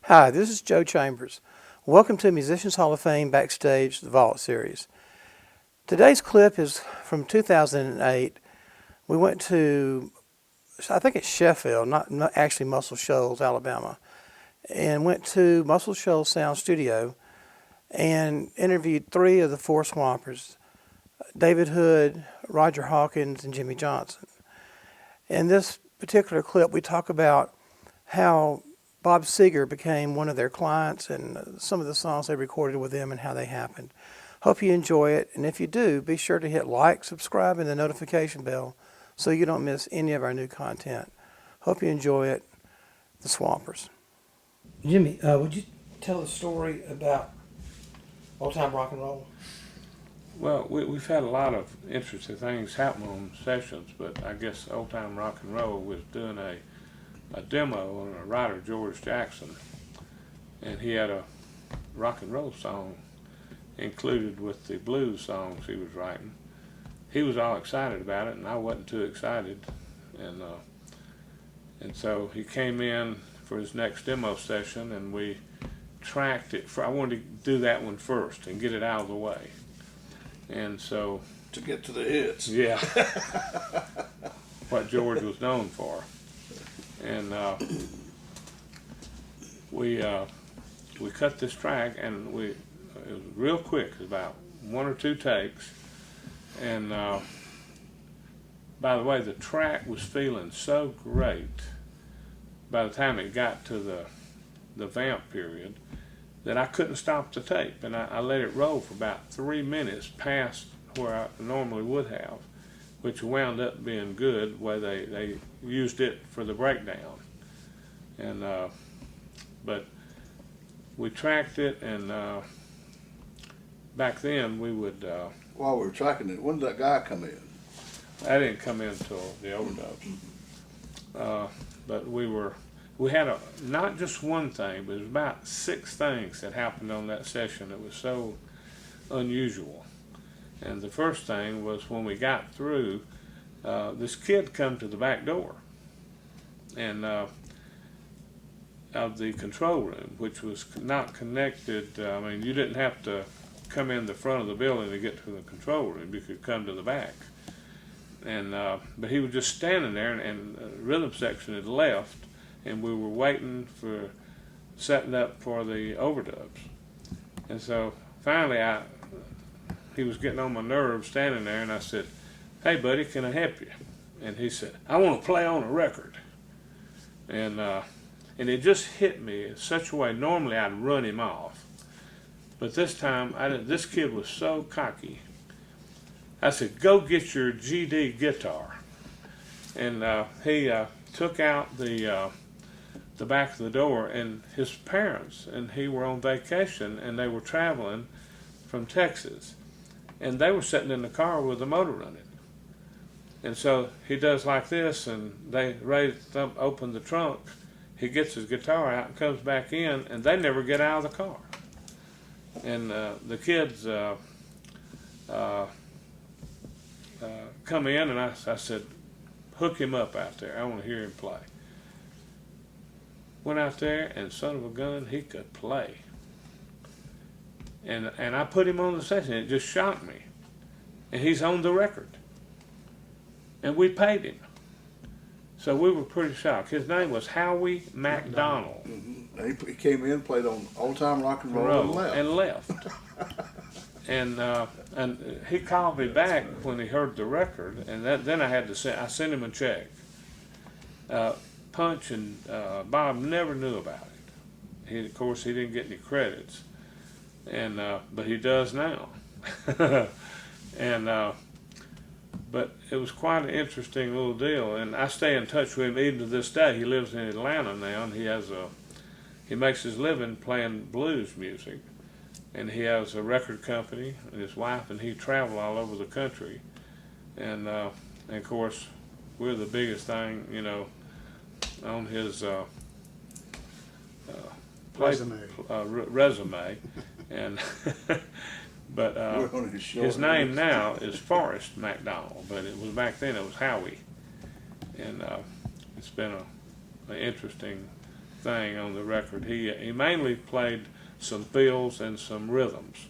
Hi, this is Joe Chambers. Welcome to Musicians Hall of Fame Backstage The Vault Series. Today's clip is from 2008. We went to, I think it's Sheffield, not actually Muscle Shoals, Alabama, and went to Muscle Shoals Sound Studio and interviewed three of the four Swampers, David Hood, Roger Hawkins, and Jimmy Johnson. In this particular clip, we talk about how Bob Seger became one of their clients and some of the songs they recorded with them and how they happened. Hope you enjoy it, and if you do, be sure to hit like, subscribe, and the notification bell so you don't miss any of our new content. Hope you enjoy it. The Swampers. Jimmy, would you tell a story about old-time rock and roll? Well, we've had a lot of interesting things happen on sessions, but I guess old-time rock and roll was doing a demo on a writer, George Jackson, and he had a rock and roll song included with the blues songs he was writing. He was all excited about it, and I wasn't too excited, and so he came in for his next demo session, and we tracked it. I wanted to do that one first and get it out of the way, and so to get to the hits. Yeah, what George was known for. And we cut this track, and it was real quick. It was about one or two takes. And by the way, the track was feeling so great by the time it got to the vamp period that I couldn't stop the tape, and I let it roll for about 3 minutes past where I normally would have, which wound up being good, where they used it for the breakdown. And but we tracked it, and back then we would While we were tracking it, when did that guy come in? I didn't come in until the overdubs. But we had not just one thing, but it was about 6 things that happened on that session that was so unusual. And the first thing was when we got through, this kid come to the back door and of the control room, which was not connected. I mean, you didn't have to come in the front of the building to get to the control room. You could come to the back. And but he was just standing there, and the rhythm section had left, and we were waiting for setting up for the overdubs. And so finally he was getting on my nerves standing there, and I said, "Hey buddy, can I help you?" And he said, "I want to play on a record." And it just hit me in such a way. Normally I'd run him off, but this time this kid was so cocky. I said, "Go get your GD guitar." And he took out the back of the door, and his parents and he were on vacation, and they were traveling from Texas, and they were sitting in the car with the motor running. And so he does like this, and they open the trunk. He gets his guitar out and comes back in, and they never get out of the car. And the kids come in, and I said, "Hook him up out there. I want to hear him play." Went out there, and son of a gun, he could play. And I put him on the session. It just shocked me. And he's on the record. And we paid him. So we were pretty shocked. His name was Howie MacDonald. He came in, played on old-time rock and roll, and left. And he called me back when he heard the record, and then I sent him a check. Punch and Bob never knew about it. Of course, he didn't get any credits, but he does now. But it was quite an interesting little deal, and I stay in touch with him even to this day. He lives in Atlanta now, and he makes his living playing blues music, and he has a record company, and his wife and he travel all over the country, and of course we're the biggest thing, on his resume, and but his name now is Forrest MacDonald, but it was back then it was Howie, and it's been an interesting thing on the record. He mainly played some fills and some rhythms,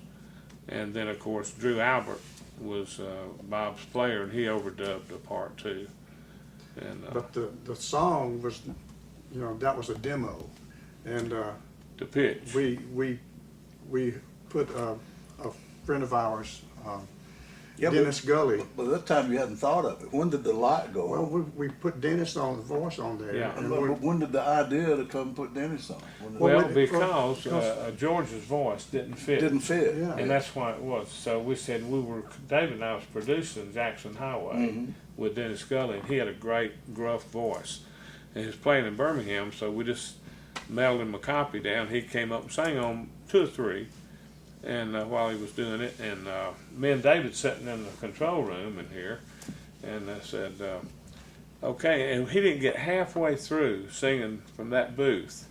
and then of course Drew Albert was Bob's player, and he overdubbed a part too. And But the song was, you know, that was a demo, and the pitch. we put a friend of ours, Yeah, Dennis Gully. But that time you hadn't thought of it. When did the light go Well, on? we put Dennis on the voice on there. Yeah. And But when did the idea to come put Dennis on? Well, Well, because because- George's voice didn't fit. Didn't fit. Yeah. And that's why it was. So we said David and I was producing Jackson Highway with Dennis Gully, and he had a great gruff voice. And he was playing in Birmingham, so we just mailed him a copy down. He came up and sang on 2 or 3, and while he was doing it, and me and David sitting in the control room in here, and I said, okay, and he didn't get halfway through singing from that booth,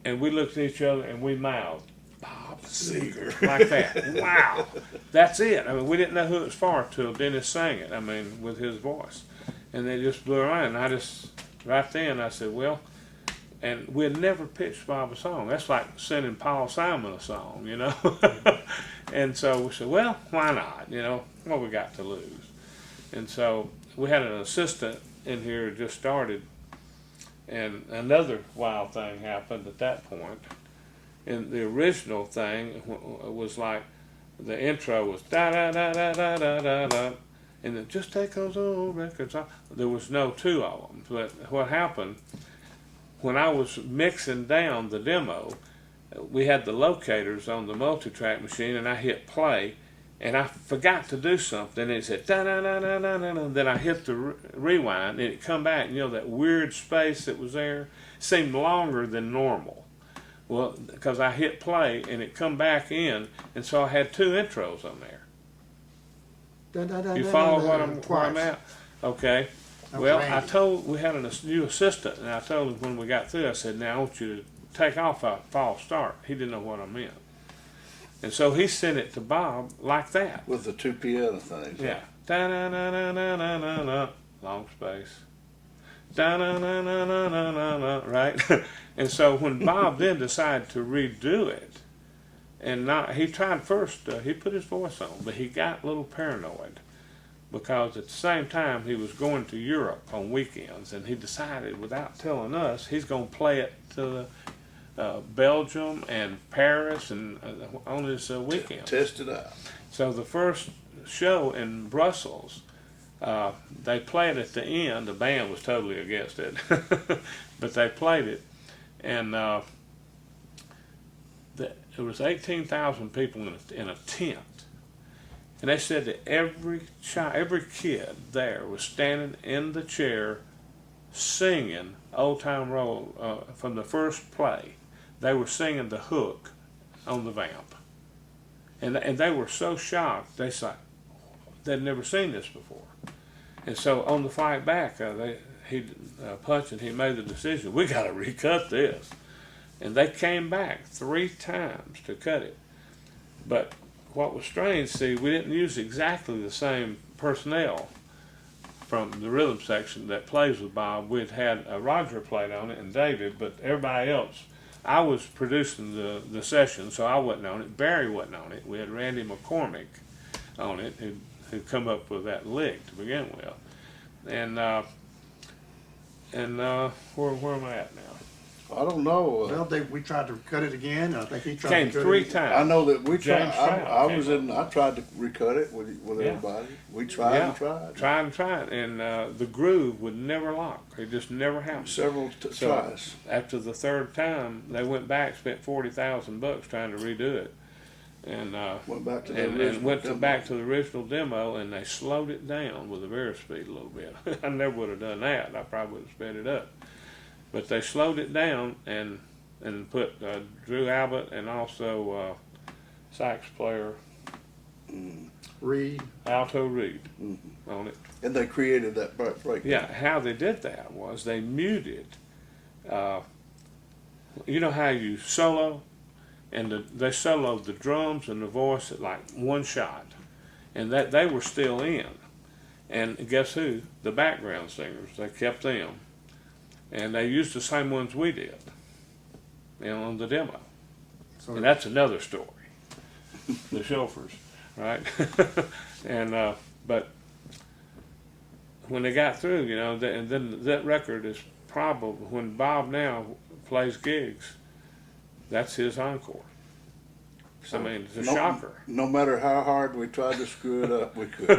and we looked at each other and we mouthed, Bob Seger, like that. Wow, that's it. I mean, we didn't know who it was for till Dennis sang it. I mean, with his voice, and they just blew around. And I just right then I said, well, and we had never pitched Bob a song. That's like sending Paul Simon a song, you know. And so we said, well, why not? You know, what we got to lose? And so we had an assistant in here who just started, and another wild thing happened at that point. And the original thing was like, the intro was da da da da da da da da, and then just take those old records off. There was no 2 of them. But what happened, when I was mixing down the demo, we had the locators on the multi-track machine, and I hit play, and I forgot to do something, and it said da da da da da da. Then I hit the rewind, and it come back. You know, that weird space that was there seemed longer than normal. Well, because I hit play, and it come back in, and so I had 2 intros on there. You follow what I'm at? Okay. That was Well, Randy. we had a new assistant, and I told him when we got through, I said, now I want you to take off a false start. He didn't know what I meant. And so he sent it to Bob like that. With the 2 piano things. Yeah. Da-na-na-na-na-na-na, long space. Da-na-na-na-na-na-na, right? And so when Bob then decided to redo it, and he tried first, he put his voice on, but he got a little paranoid because at the same time he was going to Europe on weekends, and he decided without telling us he's going to play it to Belgium and Paris and on his weekend. Test it out. So the first show in Brussels, they played at the end. The band was totally against it, but they played it, and there was 18,000 people in a tent, and they said that every kid there was standing in the chair, singing "Old Time Road" from the first play. They were singing the hook on the vamp, and they were so shocked. They said they'd never seen this before, and so on the flight back, Punch and he made the decision, we got to recut this. And they came back 3 times to cut it. But what was strange, see, we didn't use exactly the same personnel from the rhythm section that plays with Bob. We'd had Roger played on it and David, but everybody else, I was producing the session, so I wasn't on it. Barry wasn't on it. We had Randy McCormick on it, who'd come up with that lick to begin with. And where am I at now? I don't know. Well, we tried to cut it again. I think he tried Came to cut 3 it. times. I know that we tried. James Stroud I tried to recut it with Yeah. everybody. We tried and tried. Tried, and the groove would never lock. It just never happened. Several So tries. after the 3rd time, they went back, spent $40,000 trying to redo it, and Went back to the and original went demo. back to the original demo, and they slowed it down with the varispeed a little bit. I never would have done that. I probably would have sped it up, but they slowed it down and put Drew Albert and also sax player Reed. Alto Reed on it. And they created that break. Yeah, how they did that was they muted. You know how you solo, and they soloed the drums and the voice at like one shot, and that they were still in. And guess who? The background singers. They kept them. and they used the same ones we did, on the demo. So And that's another story. The chauffeurs, right? And but when they got through, and then that record is probably, when Bob now plays gigs, that's his encore. I mean, it's a shocker. No matter how hard we tried to screw it up, we could.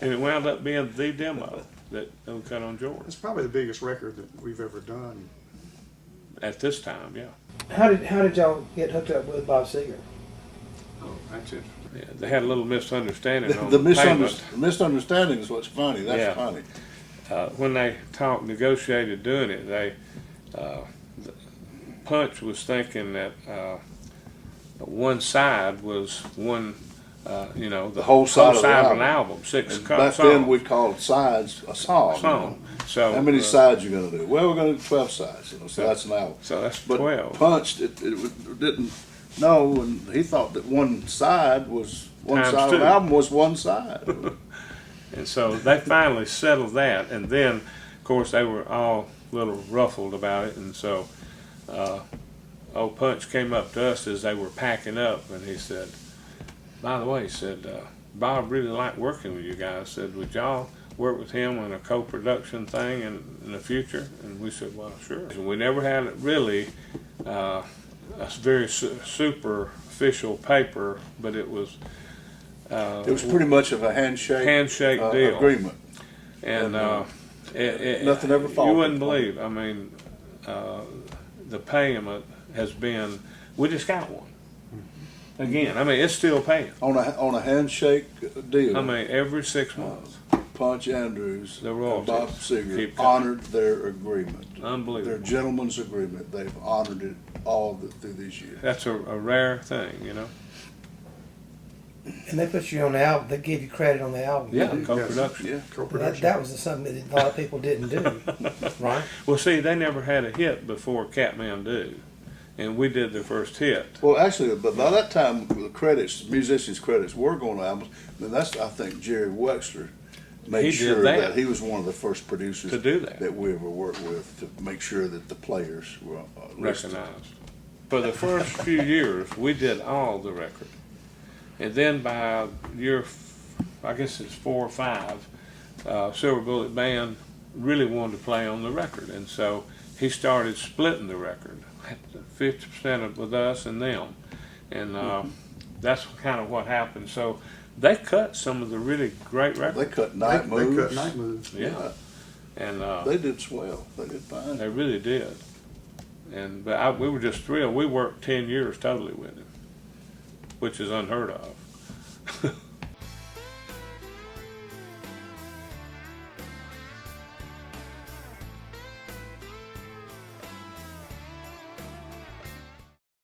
And it wound up being the demo that we cut on George it's probably the biggest record that we've ever done. at this time, yeah. How did y'all get hooked up with Bob Seger? Oh, that's it. Yeah, they had a little misunderstanding on The the payment. misunderstanding is what's funny. That's Yeah. funny. When they negotiated doing it, Punch was thinking that one side was one, the whole side of the an album, six And songs. back then we called sides a song. Song. So How many sides you gonna do? Well, we're gonna do 12 sides. So that's an album. So that's But 12. Punch didn't know, and he thought that one side was one Times side of two. an album was one side. And so they finally settled that, and then, of course, they were all a little ruffled about it, and so old Punch came up to us as they were packing up, and he said, by the way, he said, Bob really liked working with you guys. Said, would y'all work with him on a co-production thing in the future? And we said, well, sure. And we never had it really a very superficial paper, but it was It was pretty much of a handshake deal. agreement. And Nothing ever you faltered. wouldn't believe. I mean, the payment has been. We just got one. Again, I mean, it's still paying. On a handshake deal. I mean, every 6 months. Punch Andrews The and royalties Bob Seger keep coming. honored their agreement. Unbelievable. Their gentleman's agreement. They've honored it all through these years. That's a rare thing, And they put you on the album. They give you credit on the album. Yeah, co-production. Yeah. Co-production. That was something that a lot of people didn't do, right? Well, see, they never had a hit before Catmandu, and we did their first hit. Well, actually, but by that time, the musicians' credits were going to albums. And that's, I think, Jerry Wexler made He did sure that. he was one of the first producers To do that. we ever worked with to make sure that the players were listed. Recognized. For the first few years, we did all the record. And then by year, I guess it's 4 or 5, Silver Bullet Band really wanted to play on the record. And so he started splitting the record, 50% with us and them. And that's kind of what happened. So they cut some of the really great records. They cut Night Moves. They cut Night Moves. Yeah. And They did swell. They did fine. they really did. But we were just thrilled. We worked 10 years totally with him, which is unheard of.